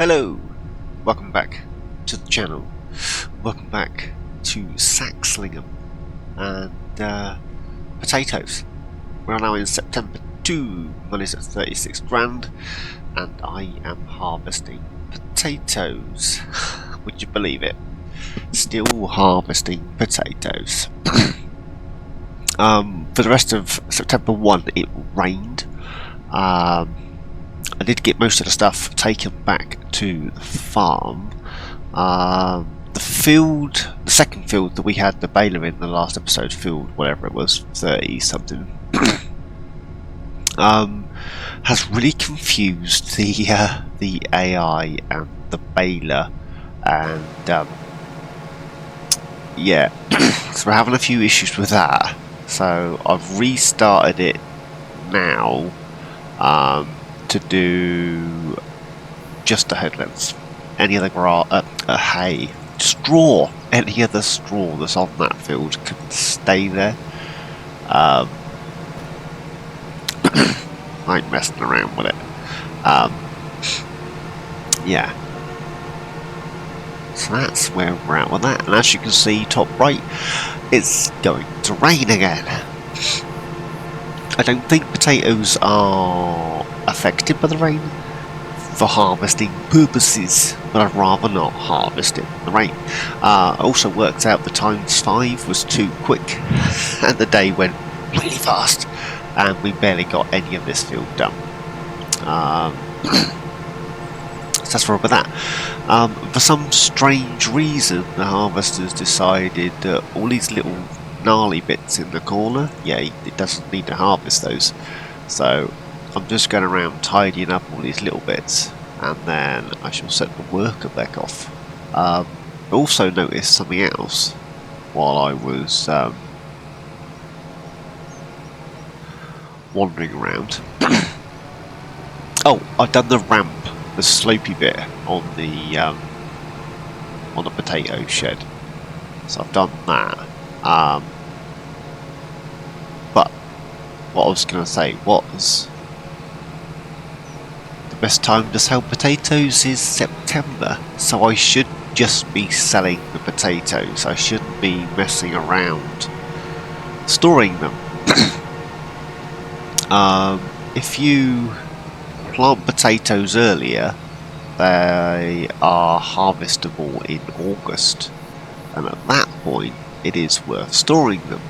Hello, welcome back to the channel. Welcome back to Saxlingham and potatoes. We're now in September 2, money's at 36 grand, and I am harvesting potatoes. Would you believe it? Still harvesting potatoes. For the rest of September 1, it rained. I did get most of the stuff taken back to the farm. The second field that we had the baler in the last episode, field whatever it was, 30 something, has really confused the AI and the baler, and yeah, so we're having a few issues with that. So I've restarted it now. To do just the headlands. Any other hay, straw, any other straw that's on that field can stay there. I ain't messing around with it. Yeah. So that's where we're at with that. And as you can see, top right, it's going to rain again. I don't think potatoes are affected by the rain for harvesting purposes, but I'd rather not harvest it in the rain. Also worked out the ×5 was too quick, and the day went really fast, and we barely got any of this field done. So that's wrong with that. For some strange reason, the harvesters decided that all these little gnarly bits in the corner, yeah, it doesn't need to harvest those. So I'm just going around tidying up all these little bits, and then I shall set the worker back off. I also noticed something else while I was wandering around. Oh, I've done the ramp, the slopey bit on the potato shed. So I've done that. But what I was going to say was the best time to sell potatoes is September, so I should just be selling the potatoes. I shouldn't be messing around storing them. If you plant potatoes earlier, they are harvestable in August, and at that point it is worth storing them.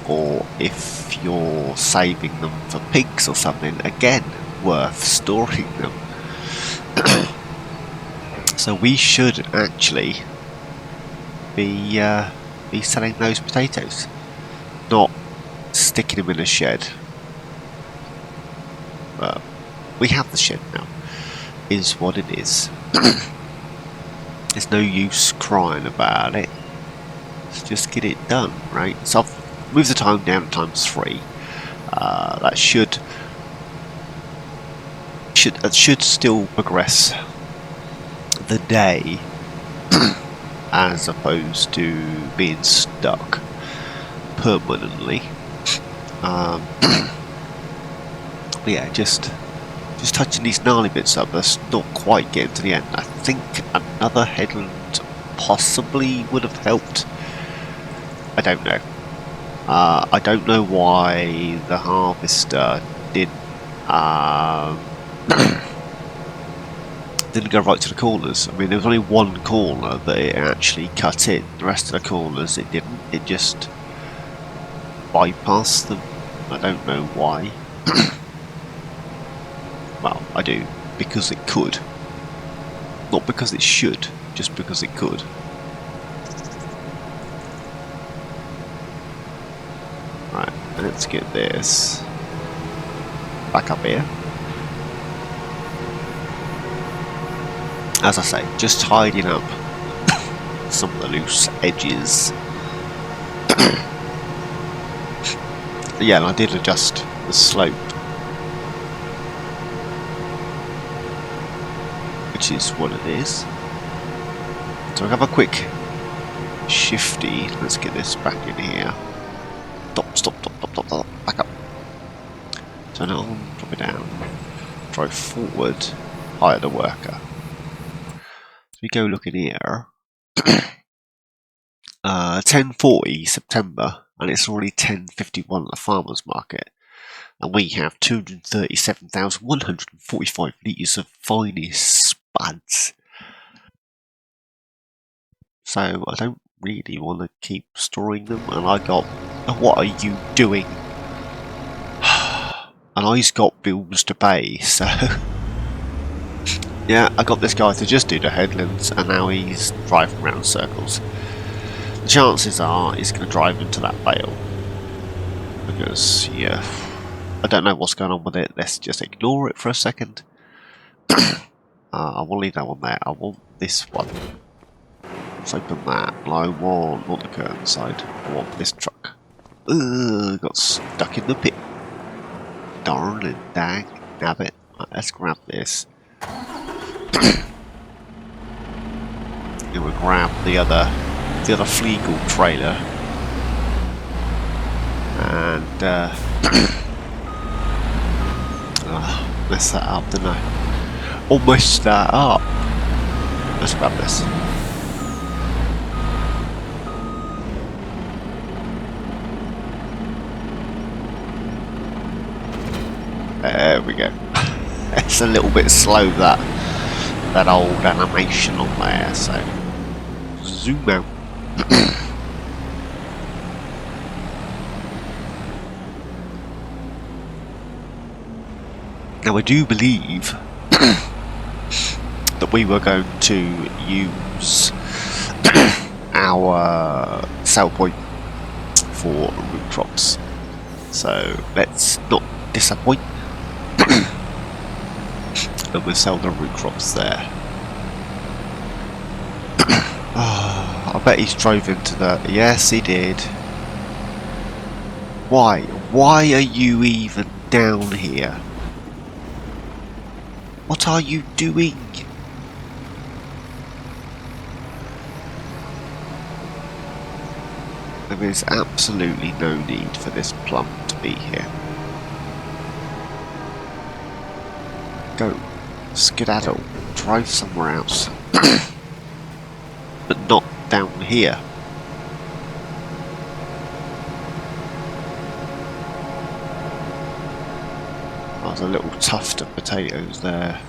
Or if you're saving them for pigs or something, again, worth storing them. So we should actually be selling those potatoes, not sticking them in a shed. But we have the shed now, is what it is. There's no use crying about it. Let's just get it done, right? So I've moved the time down to ×3. That should still progress the day as opposed to being stuck permanently. But yeah, just touching these gnarly bits up. That's not quite getting to the end. I think another headland possibly would have helped. I don't know. I don't know why the harvester didn't go right to the corners. I mean, there was only one corner that it actually cut in. The rest of the corners it didn't. It just bypassed them. I don't know why. Well, I do, because it could. Not because it should, just because it could. Right, let's get this back up here. As I say, just tidying up some of the loose edges. Yeah, and I did adjust the slope, which is what it is. So I have a quick shifty. Let's get this back in here. Stop, back up. Turn it on, drop it down. Drive forward, hire the worker. we go looking here. 10:40 September, and it's already 10:51 at the farmers market, and we have 237,145 litres of finest spuds. So I don't really want to keep storing them, and I got, what are you doing? And I's got bills to pay, so yeah, I got this guy to just do the headlands, and now he's driving around circles. The chances are he's going to drive into that bale, because yeah, I don't know what's going on with it. Let's just ignore it for a second. I will leave that one there. I want this one. Let's open that. I want, not the curtain side, I want this truck. Got stuck in the pit. Darn and dang, nabbit. Right, let's grab this. And we'll grab the other Fleagle trailer. And messed that up, didn't I? Almost that up. Let's grab this. There we go. It's a little bit slow, that old animation on there, so zoom out. Now I do believe that we were going to use our sell point for root crops, so let's not disappoint. And we'll sell the root crops there. Oh, I bet he's drove into the... Yes, he did. Why? Why are you even down here? What are you doing? There is absolutely no need for this plum to be here. Go. Skedaddle. Drive somewhere else. But not down here. There's a little tuft of potatoes there.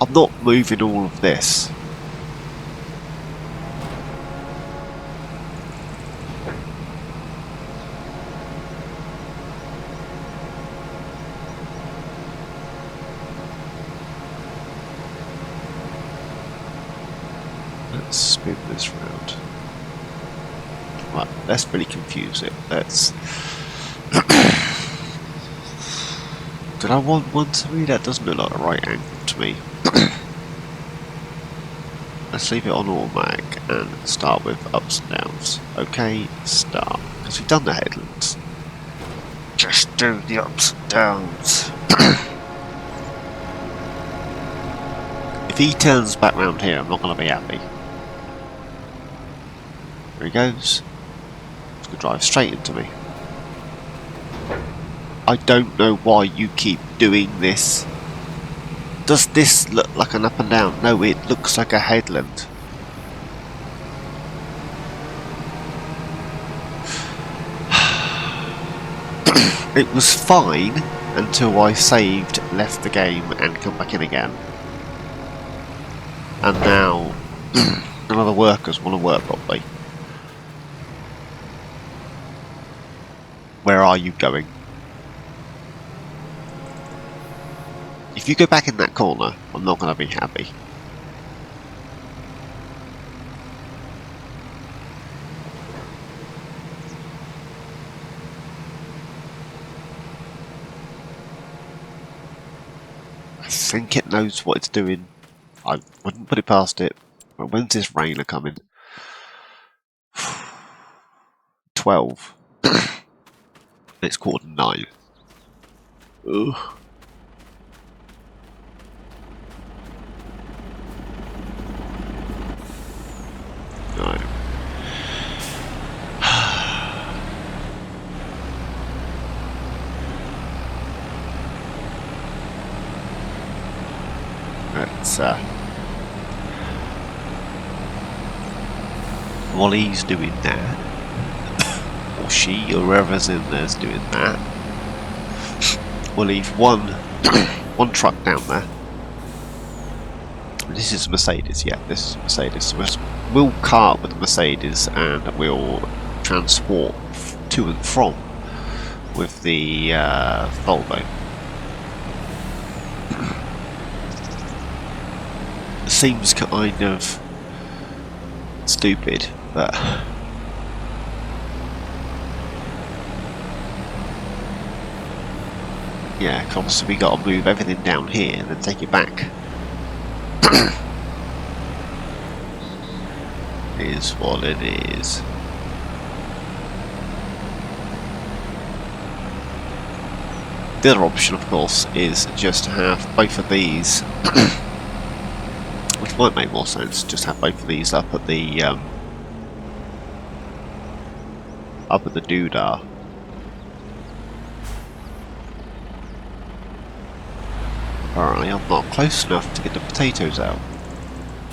I'm not moving all of this. Let's spin this round. Right, let's really confuse it. Let's... Did I want 1-3? That doesn't look like a right angle to me. Let's leave it on automatic and start with ups and downs. Okay, start. Because we've done the headlands. Just do the ups and downs. If he turns back round here, I'm not going to be happy. There he goes. He's going to drive straight into me. I don't know why you keep doing this. Does this look like an up and down? No, it looks like a headland. It was fine until I saved, left the game and come back in again. And now none of the workers want to work properly. Where are you going? If you go back in that corner, I'm not going to be happy. I think it knows what it's doing. I wouldn't put it past it. But when's this rain coming? 12. It's 9:15. Ugh. No. It's while he's doing that, or she, or whoever's in there's doing that, we'll leave one truck down there. This is Mercedes, yeah, this is Mercedes. So we'll cart with the Mercedes and we'll transport to and from with the Volvo. It seems kind of stupid, but yeah, cause obviously we got to move everything down here and then take it back. Is what it is. The other option, of course, is just to have both of these, which might make more sense. Just have both of these up at the doodah. Apparently, I'm not close enough to get the potatoes out.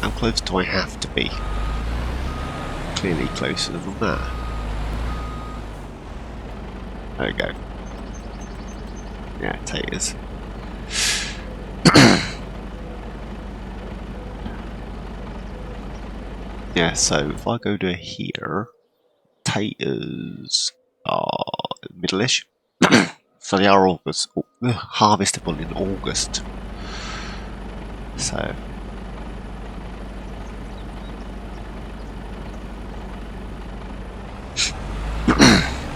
How close do I have to be? Clearly closer than that. There we go. Yeah, taters. Yeah, so if I go to here, taters are middle-ish. So they are August, harvestable in August. So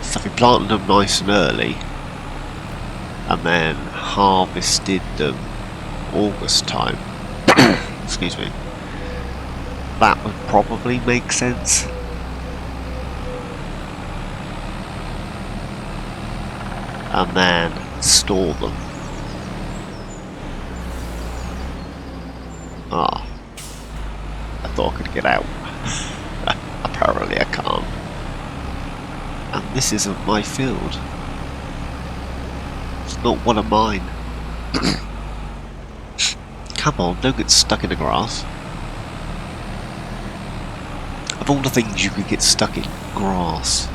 so we planted them nice and early and then harvested them August time. Excuse me. That would probably make sense. And then store them. Ah, I thought I could get out. Apparently I can't. And this isn't my field. It's not one of mine. Come on, don't get stuck in the grass. Of all the things you could get stuck in, grass.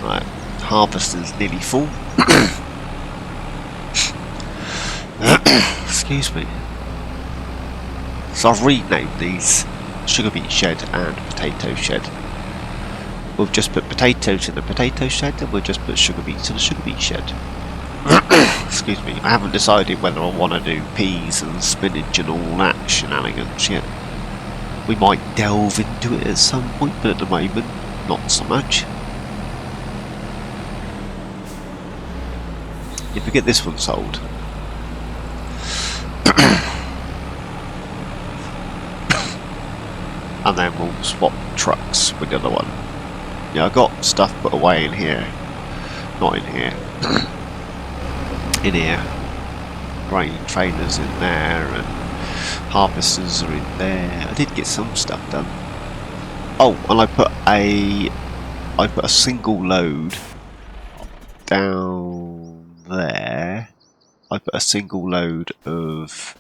Right, harvester's nearly full. Excuse me. So I've renamed these sugar beet shed and potato shed. We'll just put potatoes in the potato shed and we'll just put sugar beets in the sugar beet shed. Excuse me, I haven't decided whether I want to do peas and spinach and all that shenanigans yet. We might delve into it at some point, but at the moment, not so much. If we get this one sold, and then we'll swap trucks with the other one. Yeah, I got stuff put away in here. Not in here. In here. Grain trailers in there and harvesters are in there. I did get some stuff done. Oh, and I put a single load down there. I put a single load of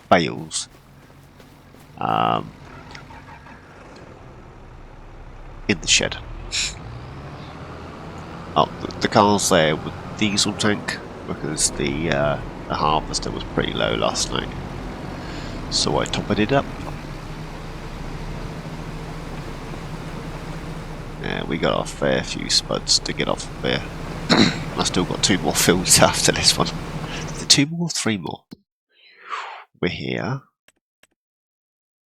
bales. In the shed. Oh, the car's there with diesel tank because the harvester was pretty low last night, so I topped it up. Yeah, we got a fair few spuds to get off of there. I still got 2 more fields after this one. Is it 2 more, 3 more? We're here.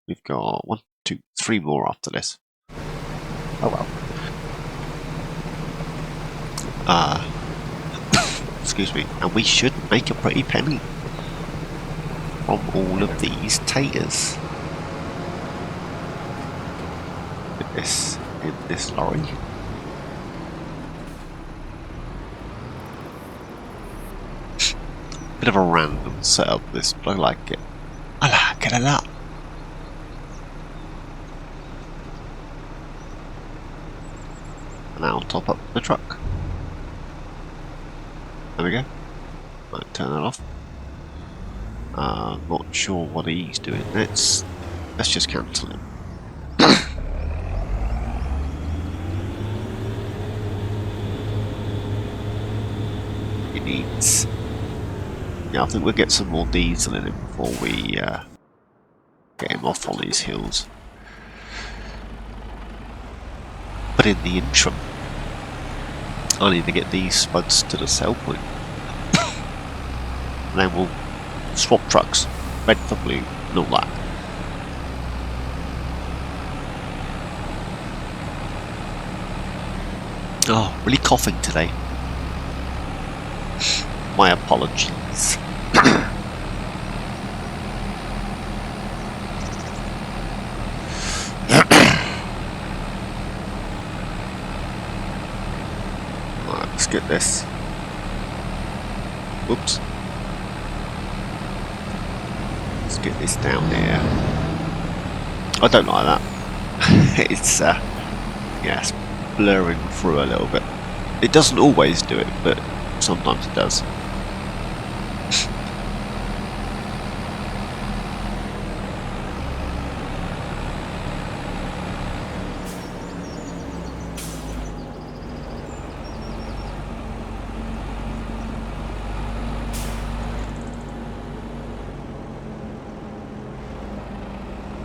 We've got 1, 2, 3 more after this. Oh well. Excuse me. And we should make a pretty penny from all of these taters. In this lorry. Bit of a random setup this, but I like it. I like it a lot. And I'll top up the truck. There we go. Might turn that off. Not sure what he's doing. Let's just cancel him. He needs. Yeah, I think we'll get some more diesel in him before we get him off on his heels. But in the interim, I need to get these spuds to the sell point. And then we'll swap trucks, red for blue, and all that. Oh, really coughing today. My apologies. Right, let's get this. Whoops. Let's get this down here. I don't like that. It's yeah, it's blurring through a little bit. It doesn't always do it, but sometimes it does.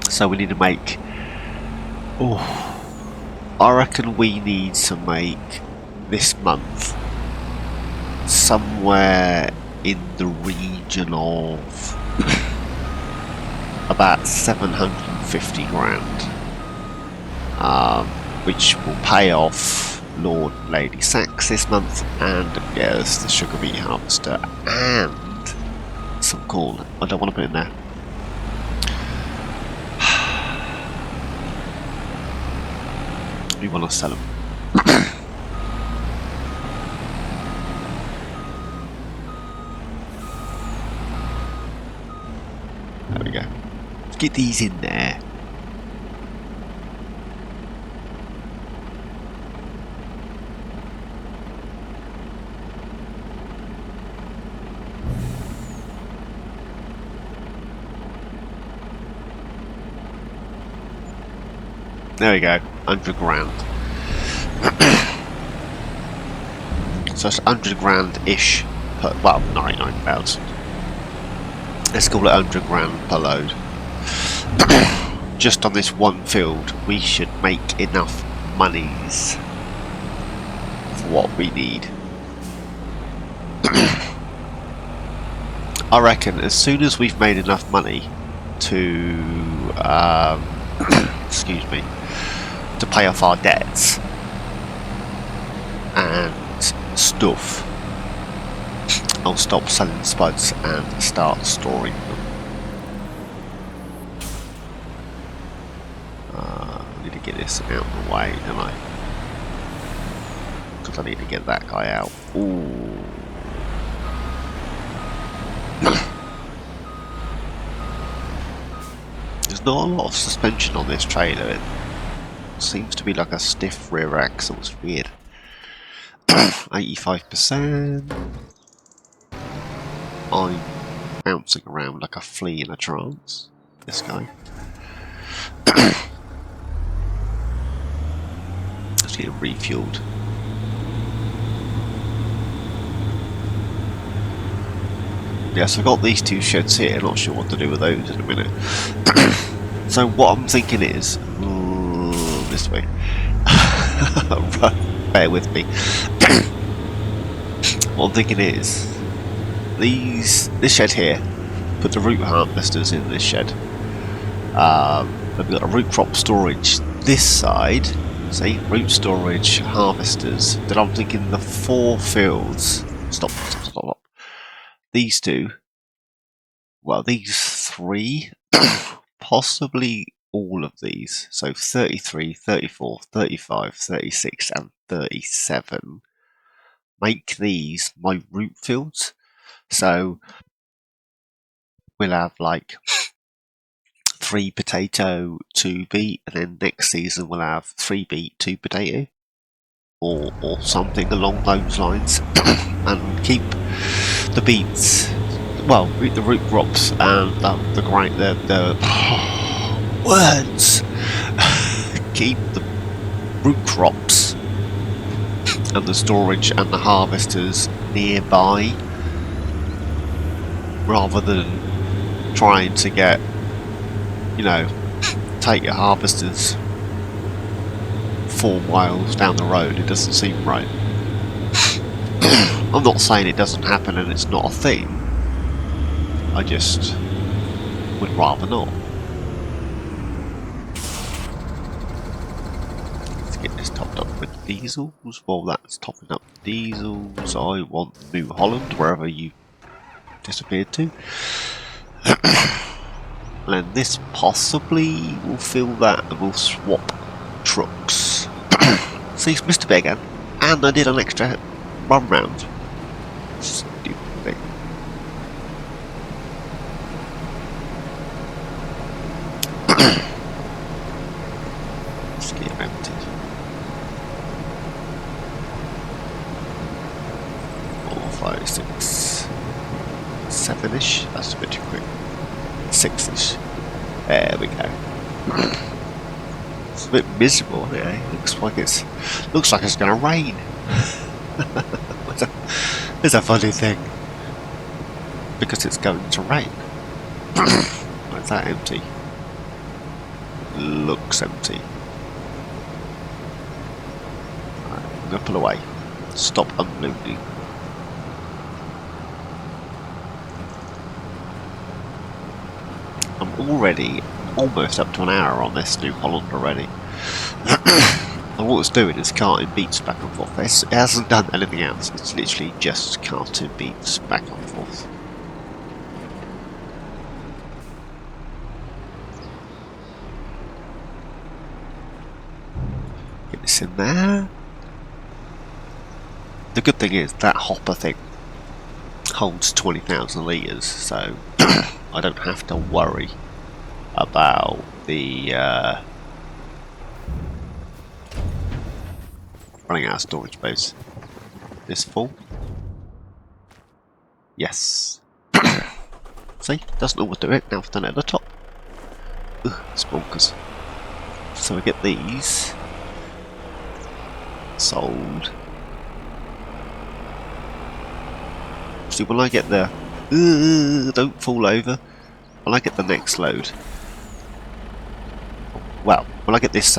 So we need to make. Oh, I reckon we need to make this month somewhere in the region of about 750 grand, which will pay off Lord and Lady Sax this month and get us the sugar beet harvester and some corn. I don't want to put in there. We want to sell them. There we go. Let's get these in there. There we go, 100 grand. So it's 100 grand-ish per, well, 99,000. Let's call it 100 grand per load. Just on this one field, we should make enough monies for what we need. I reckon as soon as we've made enough money to, excuse me, to pay off our debts and stuff, I'll stop selling spuds and start storing them. I need to get this out of the way, don't I? Because I need to get that guy out. Ooh. There's not a lot of suspension on this trailer. It seems to be like a stiff rear axle. It's weird. 85%. I'm bouncing around like a flea in a trance. This guy. Let's get him refueled. Yes, I've got these two sheds here. Not sure what to do with those in a minute. So what I'm thinking is, this way. Bear with me. What I'm thinking is, this shed here, put the root harvesters in this shed. We've got a root crop storage this side. See, root storage harvesters. Then I'm thinking the 4 fields. Stop. These two. Well, these 3. Possibly all of these. So 33, 34, 35, 36 and 37. Make these my root fields. So we'll have like 3 potato, 2 beet, and then next season we'll have 3 beet, 2 potato. Or something along those lines. And keep the beets, well, the root crops and the words. Keep the root crops and the storage and the harvesters nearby, rather than trying to get, you know, take your harvesters 4 miles down the road. It doesn't seem right. I'm not saying it doesn't happen and it's not a thing. I just would rather not. Let's get this topped up with diesels. While that's topping up diesels, I want New Holland, wherever you disappeared to. And then this possibly will fill that and we'll swap trucks. See, it's missed a bit again. And I did an extra run round. Stupid thing. Let's get it empty. 4, 5, 6, 7-ish. That's a bit too quick. 6-ish. There we go. It's a bit miserable, isn't it? Looks like it's going to rain. It's a funny thing, because it's going to rain. Is that empty? Looks empty. Right, I'm going to pull away. Stop unloading. I'm already almost up to an hour on this New Holland already. And what it's doing is carting beets back and forth. It hasn't done anything else. It's literally just carting beets back and forth. Get this in there. The good thing is that hopper thing holds 20,000 litres, so I don't have to worry about the running out of storage space. This full? Yes. See? Doesn't always do it. Now I've done it at the top. Ugh, it's bonkers. So we get these sold. See, when I get the don't fall over. When I get the next load, well, when I get this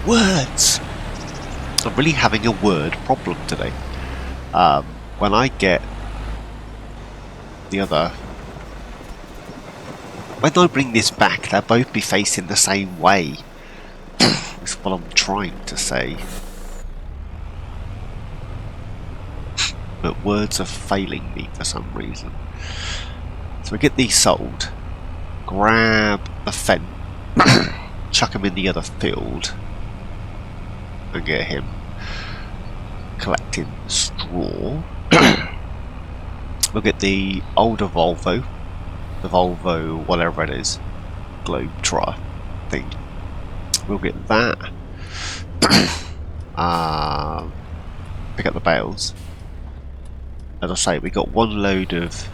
words. I'm really having a word problem today. When I get the other, when I bring this back, they'll both be facing the same way. That's what I'm trying to say. But words are failing me for some reason. So we get these sold, grab a fen, chuck him in the other field, and get him collecting straw. We'll get the older Volvo, whatever it is, Globetrotter thing. We'll get that. Pick up the bales. As I say, we got one load of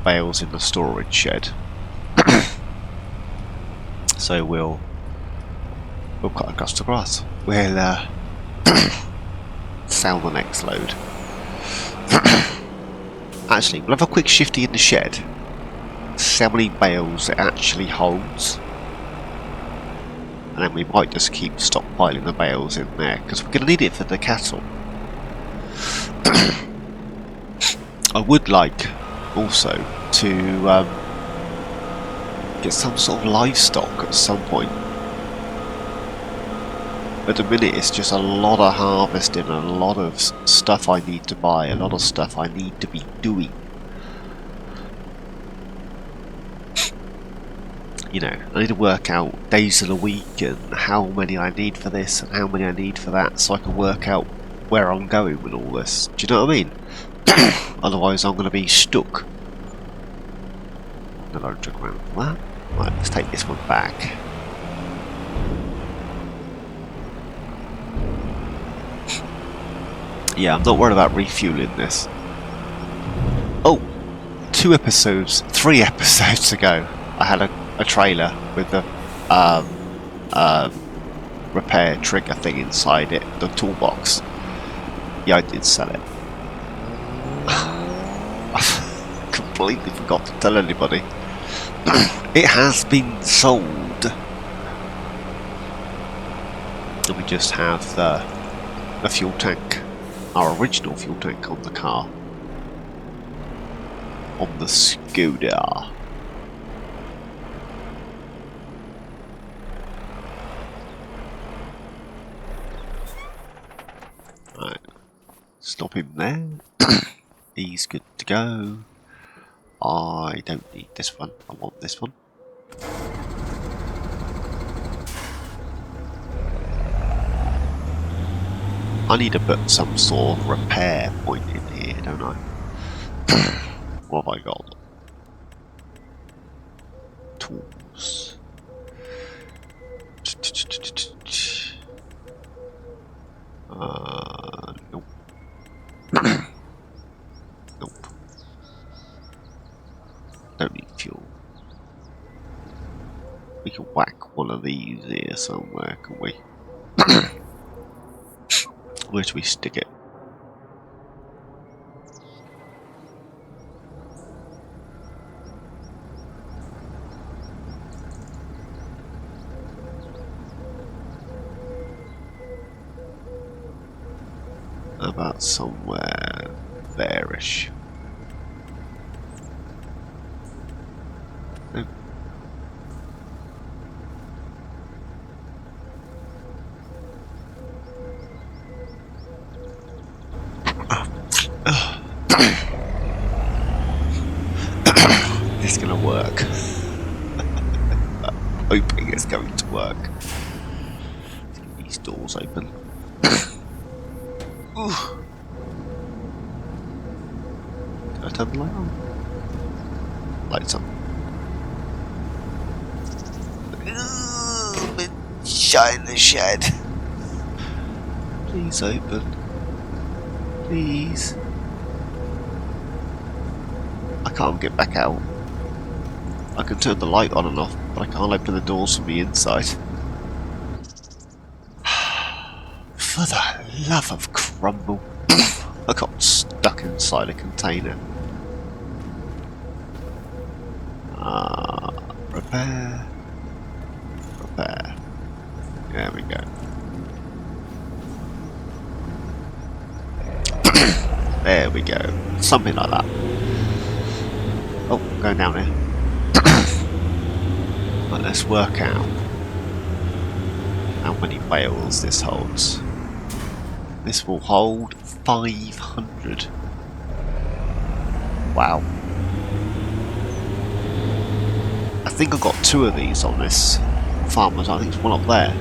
bales in the storage shed. So we'll cut across the grass. We'll sell the next load. Actually, we'll have a quick shifty in the shed. See how many bales it actually holds. And then we might just keep stockpiling the bales in there, because we're going to need it for the cattle. I would like also to get some sort of livestock at some point. At the minute it's just a lot of harvesting and a lot of stuff I need to buy, a lot of stuff I need to be doing. You know, I need to work out days of the week and how many I need for this and how many I need for that, so I can work out where I'm going with all this. Do you know what I mean? Otherwise I'm going to be stuck. Another £100 for that. Right, let's take this one back. Yeah, I'm not worried about refueling this. Oh, 3 episodes ago, I had a trailer with the repair trigger thing inside it, the toolbox. Yeah, I did sell it. I completely forgot to tell anybody. It has been sold. And we just have the fuel tank, our original fuel tank on the car. On the Skoda. Right, stop him there. He's good to go. I don't need this one, I want this one. I need to put some sort of repair point in here, don't I? What have I got? Tools. Nope. Nope. Don't need fuel. We can whack one of these here somewhere, can we? Where do we stick it? About somewhere there-ish. Nope. This is gonna work. Hoping it's going to work. Let's get these doors open. Did I turn the light on? Lights on. Shine the shed. Please open. Please. I can't get back out. I can turn the light on and off, but I can't open the doors from the inside. For the love of crumble. I got stuck inside a container. Repair. Repair. There we go. There we go. Something like that. Oh, going down here. But let's work out how many bales this holds. This will hold 500. Wow. I think I got 2 of these on this farmers. I think there's one up there.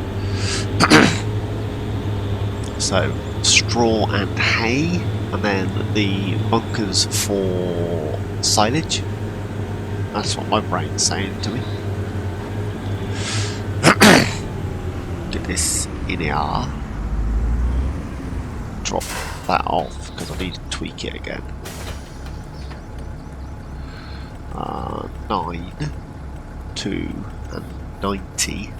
So straw and hay, and then the bunkers for silage. That's what my brain's saying to me. Get this in here. Drop that off because I need to tweak it again. 9, 2, and 90.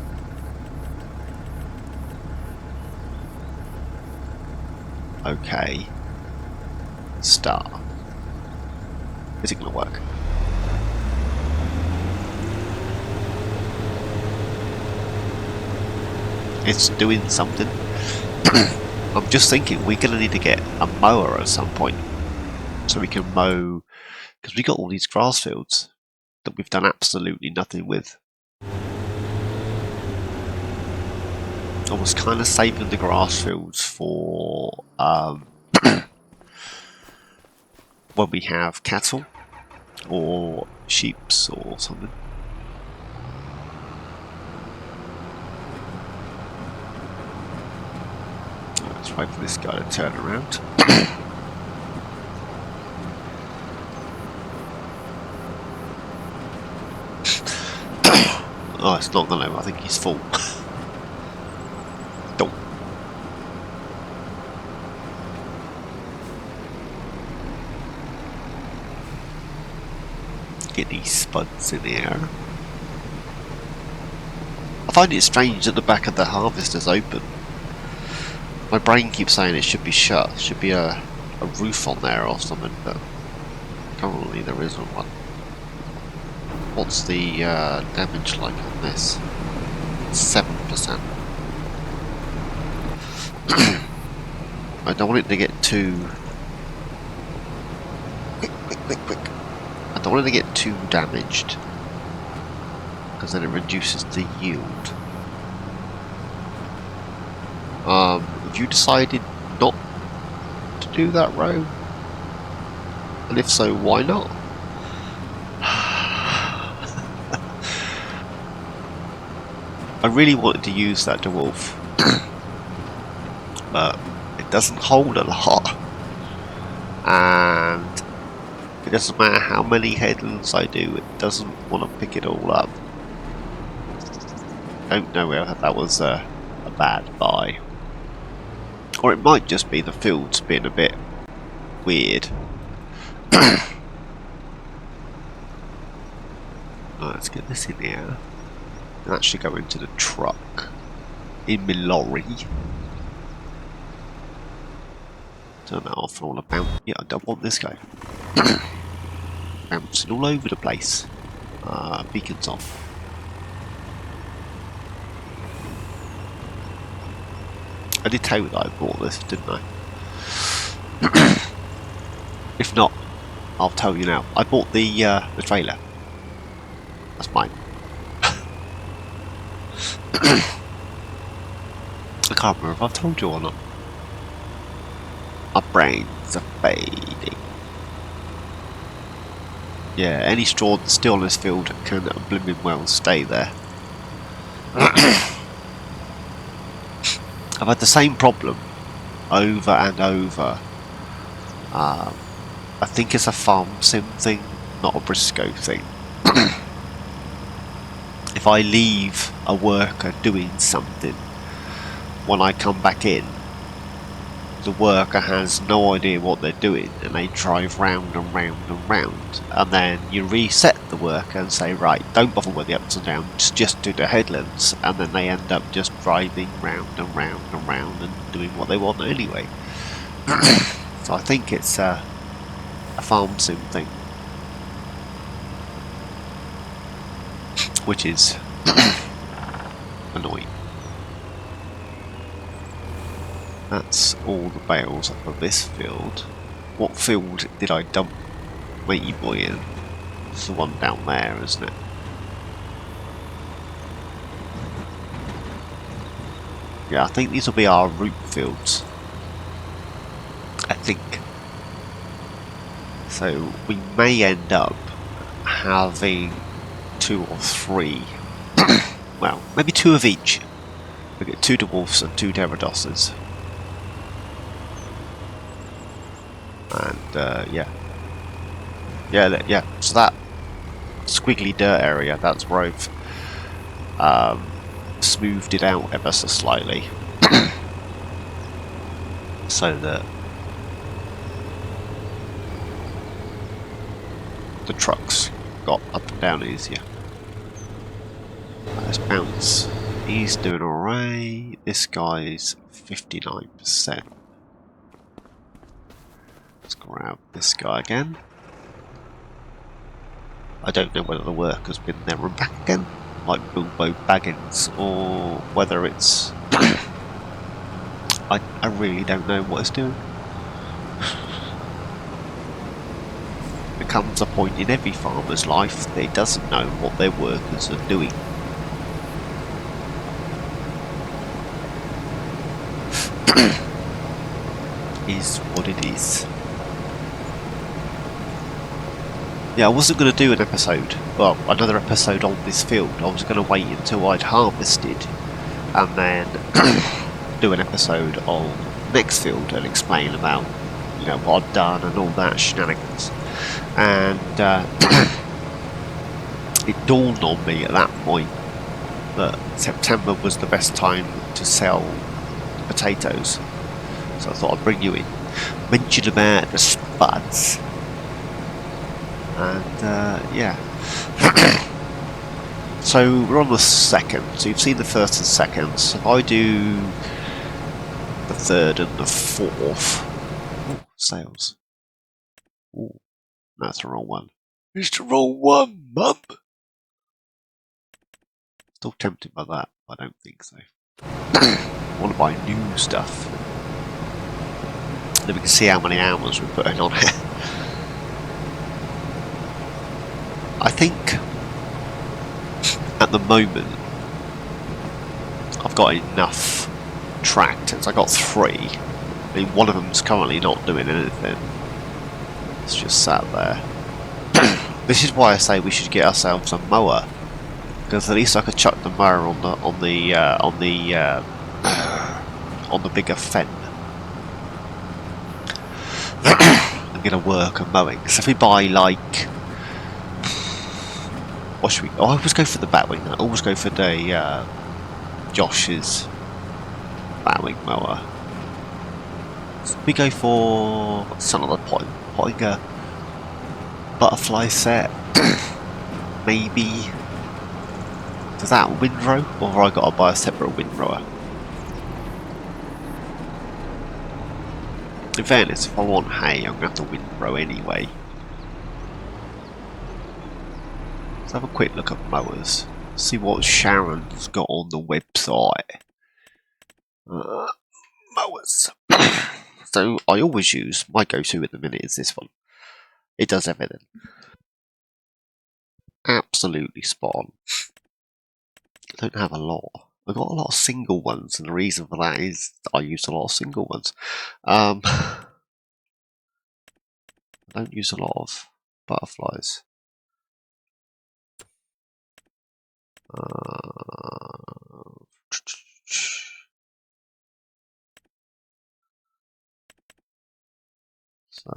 Okay. Start. Is it going to work? It's doing something. I'm just thinking we're going to need to get a mower at some point so we can mow, because we got all these grass fields that we've done absolutely nothing with. I was kind of saving the grass fields for when we have cattle or sheep or something. Let's wait for this guy to turn around. Oh, it's not gonna. I think he's full. Don't. get these spuds in here. I find it strange that the back of the harvester's open. My brain keeps saying it should be shut, should be a roof on there or something, but currently there isn't one. What's the damage like on this? 7%. I don't want it to get too... Quick. I don't want it to get too damaged, because then it reduces the yield. Have you decided not to do that row? And if so, why not? I really wanted to use that dwarf, but it doesn't hold a lot, and it doesn't matter how many headlands I do, it doesn't want to pick it all up. I don't know whether that was a bad buy, or it might just be the field's been a bit weird. Let's get this in here. That should go into the truck in my lorry. Turn that off all about. Yeah, I don't want this guy bouncing all over the place. Beacons on. I did tell you that I bought this, didn't I? If not, I'll tell you now. I bought the trailer. That's mine. I can't remember if I've told you or not. My brains are fading. Yeah, any straw that's still in this field can blooming well stay there. I've had the same problem over and over. I think it's a farm sim thing, not a Brisco thing. If I leave a worker doing something, when I come back in, the worker has no idea what they're doing, and they drive round and round and round, and then you reset the worker and say, right, don't bother with the ups and downs, just do the headlands, and then they end up just driving round and round and round and doing what they want anyway. So I think it's a farm sim thing, which is annoying. That's all the bales up of this field. What field did I dump Matey Boy in? It's the one down there, isn't it? Yeah, I think these will be our root fields. I think. So we may end up having 2 or 3. Well, maybe 2 of each. We get 2 dwarfs and 2 Teradoses. And yeah. So that squiggly dirt area, that's where I've smoothed it out ever so slightly, so that the trucks got up and down easier. Let's bounce. He's doing alright. This guy's 59%. Let's grab this guy again. I don't know whether the worker's been there and back again, like Bilbo Baggins, or whether it's... I really don't know what it's doing. There comes a point in every farmer's life that he doesn't know what their workers are doing. Is what it is. Yeah, I wasn't going to do an episode, well, another episode on this field. I was going to wait until I'd harvested and then do an episode on the next field and explain about, you know, what I'd done and all that shenanigans. And it dawned on me at that point that September was the best time to sell potatoes. So I thought I'd bring you in, mention about the spuds. And yeah, So we're on the second, so you've seen the first and second. So if I do the third and the fourth... Ooh, sales. Ooh, no, that's the wrong one. It's the wrong one, Mum! Still tempted by that, but I don't think so. I want to buy new stuff. Then we can see how many hours we're putting on it. I think at the moment I've got enough tractors. I got 3. I mean, one of them's currently not doing anything. It's just sat there. This is why I say we should get ourselves a mower, because at least I could chuck the mower on the bigger fen and get a work of mowing. So if we buy like, what should we? Oh, I always go for the batwing. I always go for the Josh's batwing mower. So we go for some of the potting butterfly set. Maybe. Does that windrow, or have I got to buy a separate windrower? In fairness, if I want hay, I'm going to have to windrow anyway. Let's have a quick look at mowers. See what Sharon's got on the website. Mowers. So I always use, my go-to at the minute is this one. It does everything. Absolutely spot on. I don't have a lot. I've got a lot of single ones, and the reason for that is I use a lot of single ones. I don't use a lot of butterflies. So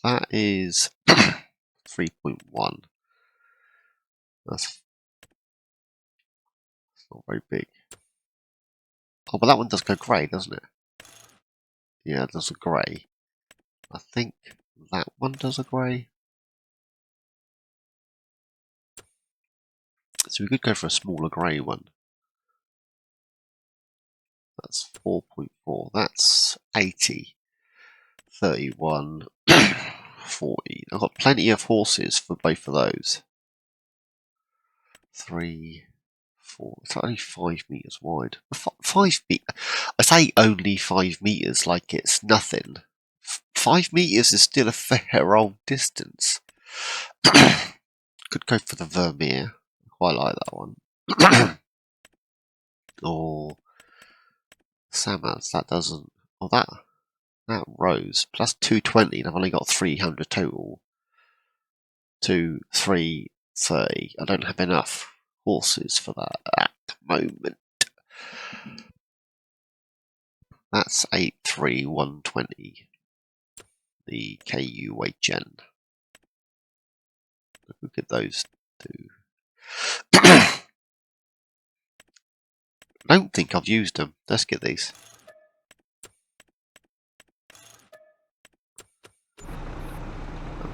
that is 3.1. That's not very big. Oh, but that one does go grey, doesn't it? Yeah, it does a grey. I think that one does a grey. So we could go for a smaller grey one. That's 4.4. That's 80. 31. 40. I've got plenty of horses for both of those. 3, 4. It's only 5 meters wide. 5 feet. I say only 5 meters like it's nothing. 5 meters is still a fair old distance. Could go for the Vermeer. I quite like that one. Or Samas. That doesn't. Oh, that rose. Plus 220, and I've only got 300 total. 2, 3, 30. I don't have enough horses for that at the moment. That's 83120. The KUHN. Look at those two. I don't think I've used them. Let's get these.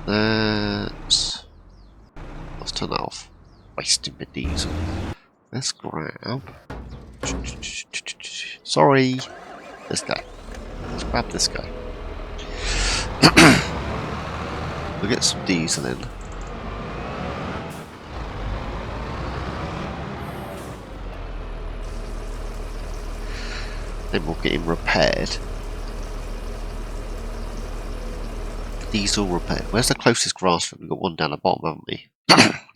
Let's turn that off. Wasting my diesel. Let's grab. Sorry. This guy. Let's grab this guy. We'll get some diesel in. Then we'll get him repaired. Diesel repaired. Where's the closest grass field? We've got one down the bottom, haven't we?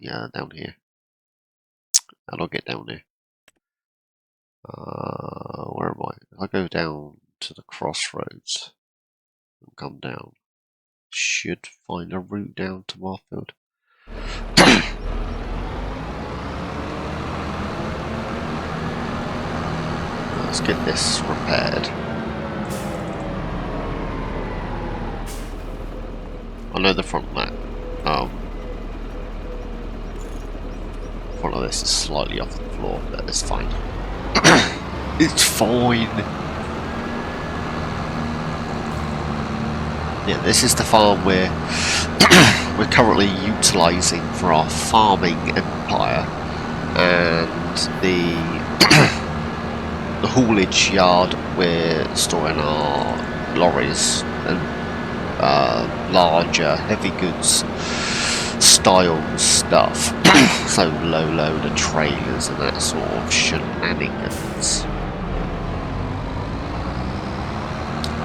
Yeah, down here. And I'll get down there. Where am I? If I go down to the crossroads and come down, should find a route down to Marfield. Let's get this repaired. I know the front front of this is slightly off the floor, but it's fine. It's fine. Yeah, this is the farm where we're currently utilising for our farming empire, and the the haulage yard we're storing our lorries and larger heavy goods style stuff. So low loader trailers and that sort of shenanigans.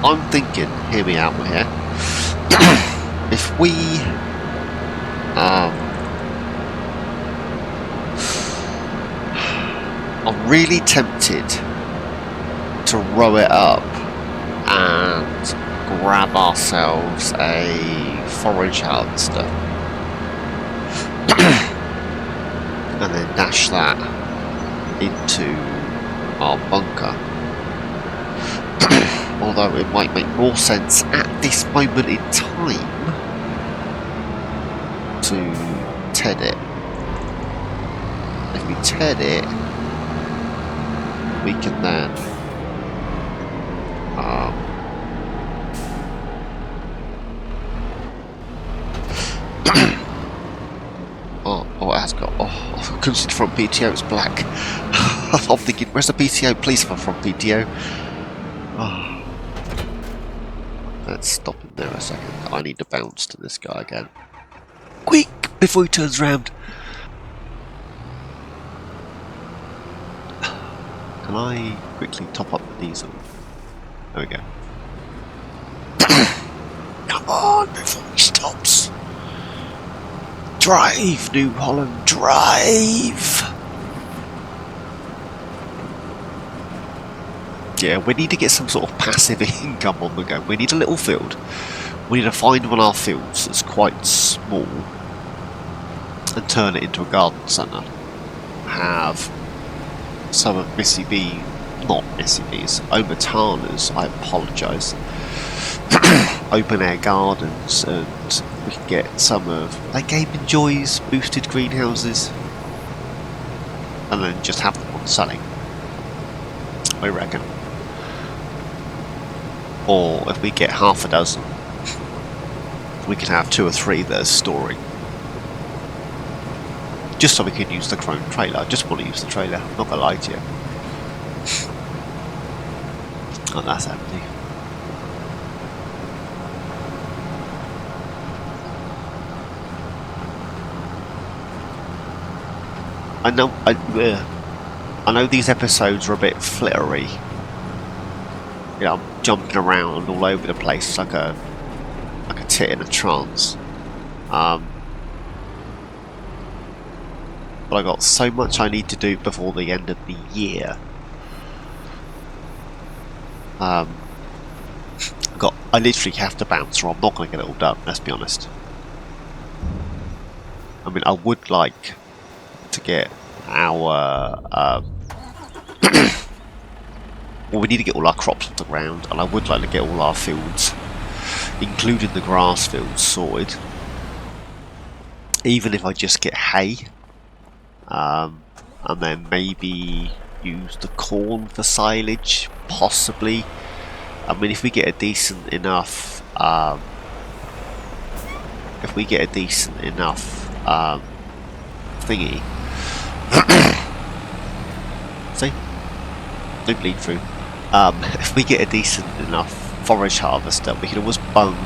I'm thinking, hear me out here, if we I'm really tempted to row it up and grab ourselves a forage harvester and then dash that into our bunker. Although it might make more sense at this moment in time to TED it. If we TED it, we can then oh, it has got. Oh, I couldn't see the front PTO. It's black. I'm thinking, where's the PTO? Please, for front PTO. Oh. Let's stop him there a second. I need to bounce to this guy again. Quick! Before he turns round. Can I quickly top up the diesel? There we go. Come on, before he stops. Drive, New Holland, drive! Yeah, we need to get some sort of passive income on the go. We need a little field. We need to find one of our fields that's quite small and turn it into a garden centre. Have some of Missy B, not Missy B's, Omatana's, I apologise, open air gardens, and we can get some of, like, Game Enjoy's boosted greenhouses and then just have them on selling, I reckon. Or if we get half a dozen, we can have 2 or 3 that are storing. Just so we can use the Chrome trailer. I just want to use the trailer, I'm not gonna lie to you. Oh, that's empty. I know these episodes are a bit flittery. You know, I'm jumping around all over the place like a tit in a trance. But I got so much I need to do before the end of the year. I literally have to bounce or I'm not going to get it all done, let's be honest. I mean, I would like to get our well, we need to get all our crops off the ground, and I would like to get all our fields, including the grass fields, sorted. Even if I just get hay, and then maybe use the corn for silage, possibly. I mean, if we get a decent enough, thingy, see, don't bleed through. If we get a decent enough forage harvester, we can always bung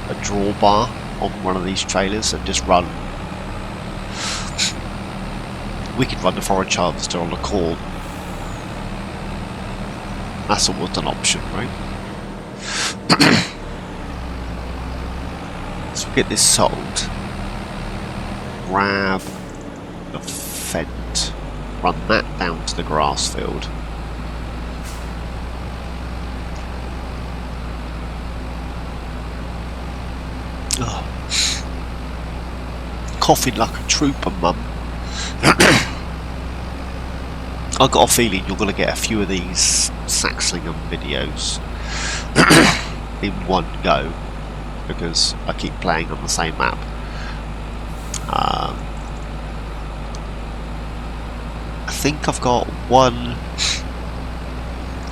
a drawbar on one of these trailers and just run. We could run the forage harvester on the corn. That's almost an option, right? So we get this sold. Grab the fent. Run that down to the grass field. Oh. Coughing like a trooper, mum. I got a feeling you're going to get a few of these Saxlingham videos in one go because I keep playing on the same map. I think I've got one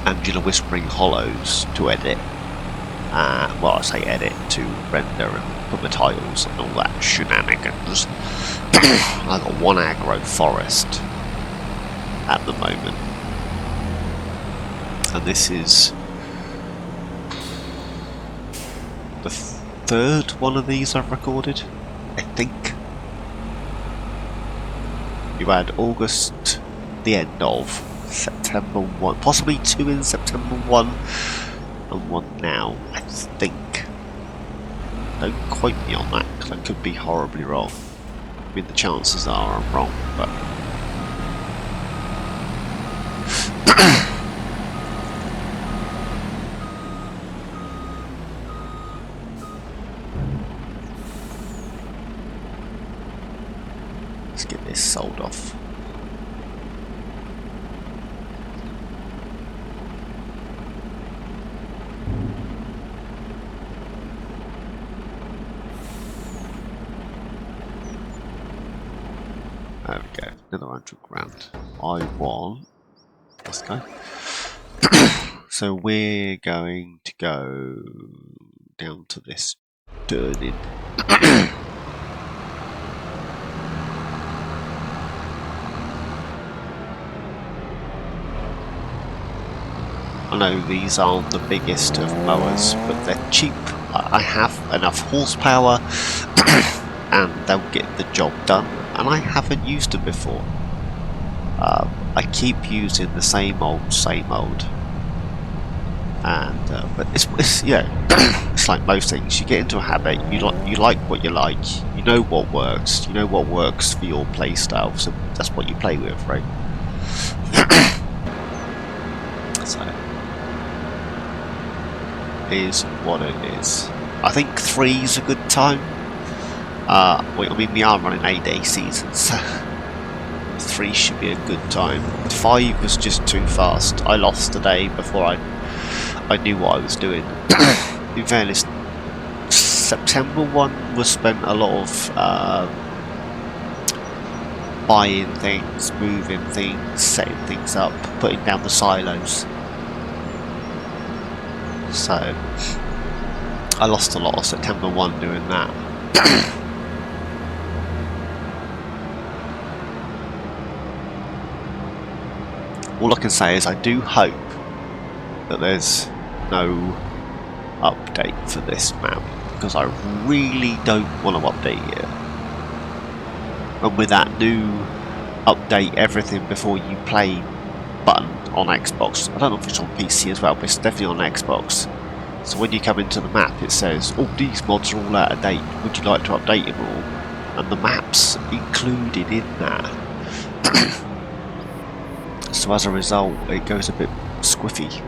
Angela Whispering Hollows to edit, well, I say edit, to render and put the tiles and all that shenanigans. I've got one aggro forest at the moment, and this is the third one of these I've recorded, I think. You had August, the end of September 1, possibly 2 in September 1, and 1 now, I think. Don't quote me on that, because I could be horribly wrong. I mean, the chances are I'm wrong, but... let's get this sold off. There we go, another 100 grand. I want... let's go. So we're going to go down to this turning. I know these aren't the biggest of mowers, but they're cheap. I have enough horsepower and they'll get the job done, and I haven't used them before. I keep using the same old, and but it's yeah, it's like most things. You get into a habit. You like what you like. You know what works. You know what works for your play style. So that's what you play with, right? So is what it is. I think 3's a good time. I mean, we are running 8-day seasons, so 3 should be a good time. 5 was just too fast. I lost a day before I knew what I was doing. In fairness, September 1 was spent a lot of buying things, moving things, setting things up, putting down the silos. So I lost a lot of September 1 doing that. All I can say is I do hope that there's no update for this map, because I really don't want to update it. And with that new update everything before you play button on Xbox, I don't know if it's on PC as well, but it's definitely on Xbox. So when you come into the map it says, oh, these mods are all out of date, would you like to update them all? And the map's included in that. So as a result it goes a bit squiffy.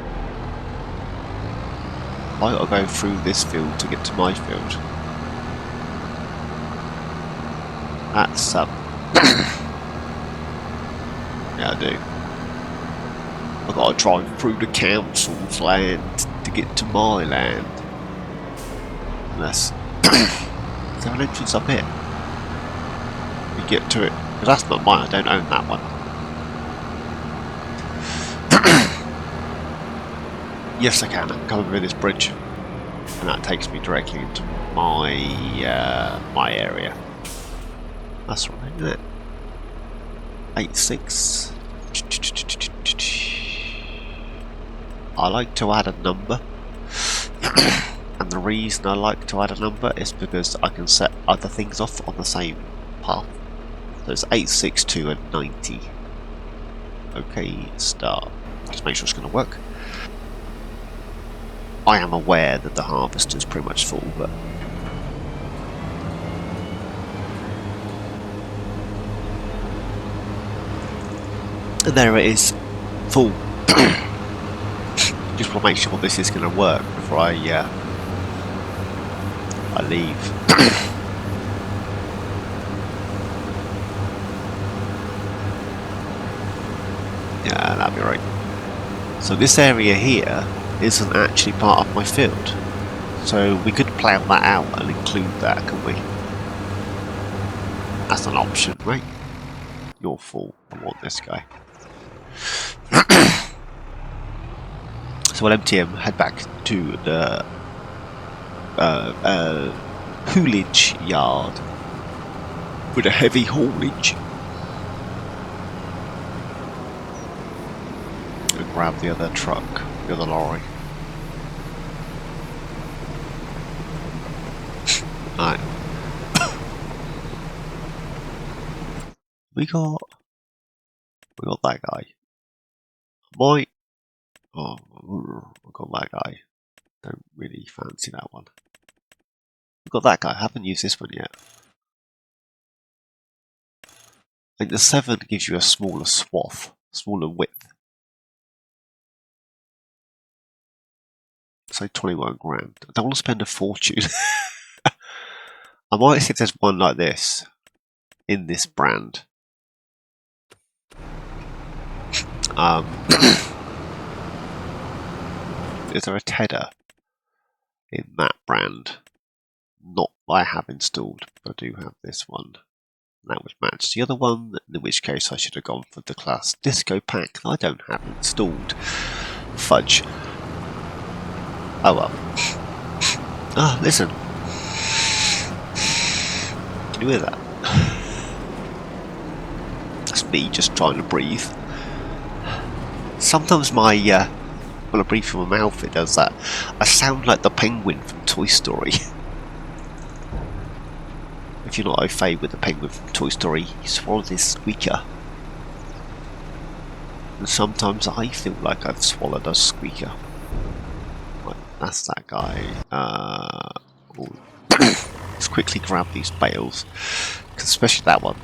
I gotta go through this field to get to my field. That's yeah, I do. I've got to drive through the council's land to get to my land. Unless is there an entrance up here? We get to it, because that's not mine. I don't own that one. Yes, I can. I can come over this bridge, and that takes me directly into my my area. That's right, isn't it? 86. I like to add a number, and the reason I like to add a number is because I can set other things off on the same path. So it's 862 and 90. Okay, start. Let's make sure it's going to work. I am aware that the harvester is pretty much full, but and there it is, full. Just want to make sure this is going to work before I leave. Yeah, that'd be right. So this area here isn't actually part of my field, so we could plough that out and include that, couldn't we? That's an option, right? You're full. I want this guy. So we'll empty him, head back to the haulage yard with a heavy haulage. And grab the other truck, the other lorry. Right. We got that guy. Oh, we got that guy. Don't really fancy that one. We got that guy. I haven't used this one yet. I think the 7 gives you a smaller swath, smaller width. So 21 grand. I don't want to spend a fortune. I might see if there's one like this in this brand. Is there a Tedder in that brand? Not that I have installed, but I do have this one. That would match the other one, in which case I should have gone for the Claas Disco pack that I don't have installed. Fudge. Oh well. Ah, listen. Can you hear that? That's me just trying to breathe. Sometimes when I breathe from my mouth, it does that. I sound like the penguin from Toy Story. If you're not au fait with the penguin from Toy Story, he swallows his squeaker. And sometimes I feel like I've swallowed a squeaker. Right, that's that guy. Let's quickly grab these bales, especially that one.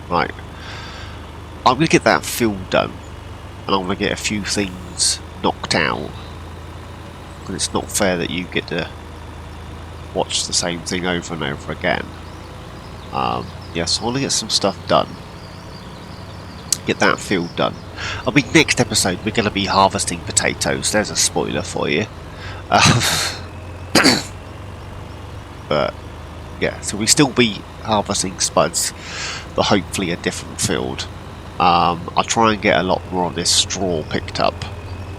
Right, I'm going to get that fill done, and I'm going to get a few things knocked out. And it's not fair that you get to watch the same thing over and over again. Yeah, so I want to get some stuff done. Get that field done. I mean, next episode we're going to be harvesting potatoes. There's a spoiler for you. But yeah, so we still be harvesting spuds, but hopefully a different field. I'll try and get a lot more of this straw picked up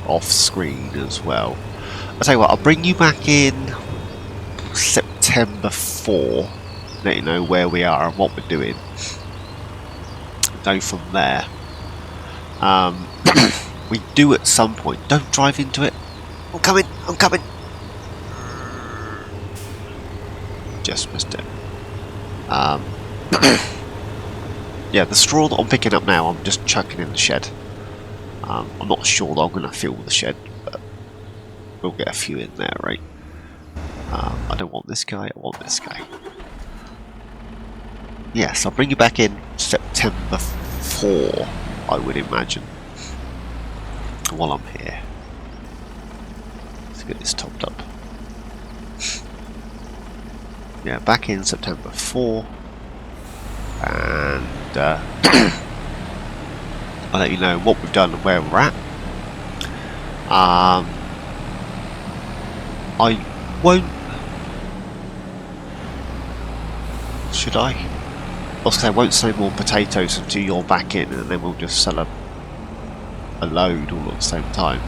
off screen as well. I'll tell you what, I'll bring you back in September 4, let you know where we are and what we're doing. Go from there. We do at some point. Don't drive into it. I'm coming. Just missed it. Yeah, the straw that I'm picking up now, I'm just chucking in the shed. I'm not sure that I'm going to fill the shed, but we'll get a few in there, right? I don't want this guy, I want this guy. Yes, I'll bring you back in September 4, I would imagine. While I'm here. Let's get this topped up. Yeah, back in September 4. And I'll let you know what we've done and where we're at. I won't. Should I? I was going to say I won't sell more potatoes until you're back in, and then we'll just sell a load all at the same time.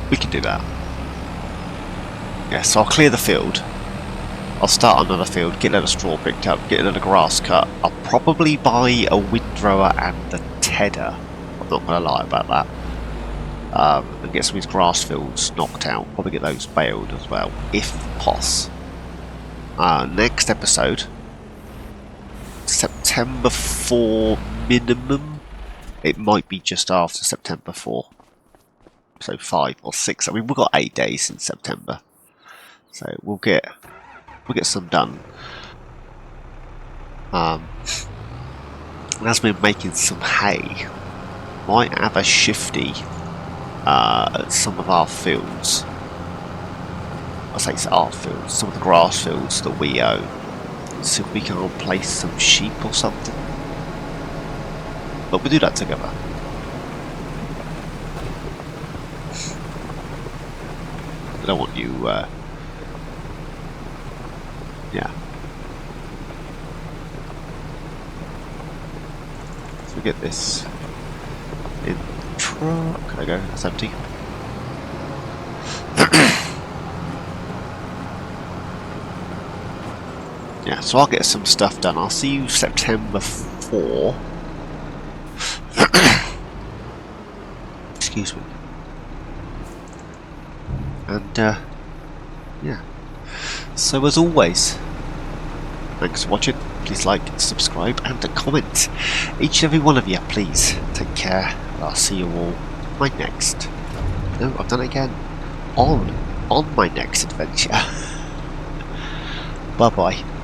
We can do that. Yeah, so I'll clear the field. I'll start another field, get another straw picked up, get another grass cut. I'll probably buy a windrower and a tedder. I'm not going to lie about that. And get some of these grass fields knocked out. Probably get those baled as well, if possible. Next episode, September 4 minimum. It might be just after September 4. So 5 or 6. I mean, we've got 8 days in September. So we'll get some done. As we're making some hay, might have a shifty at some of our fields. I say it's our fields, some of the grass fields that we own. See if we can replace some sheep or something. But we'll do that together. I don't want you yeah. we get this in the truck. There we go, that's empty. Yeah, so I'll get some stuff done. I'll see you September 4. Excuse me. And, yeah. So as always, thanks for watching. Please like, subscribe, and comment. Each and every one of you, please. Take care. I'll see you all my next. No, I've done it again. On my next adventure. Bye bye.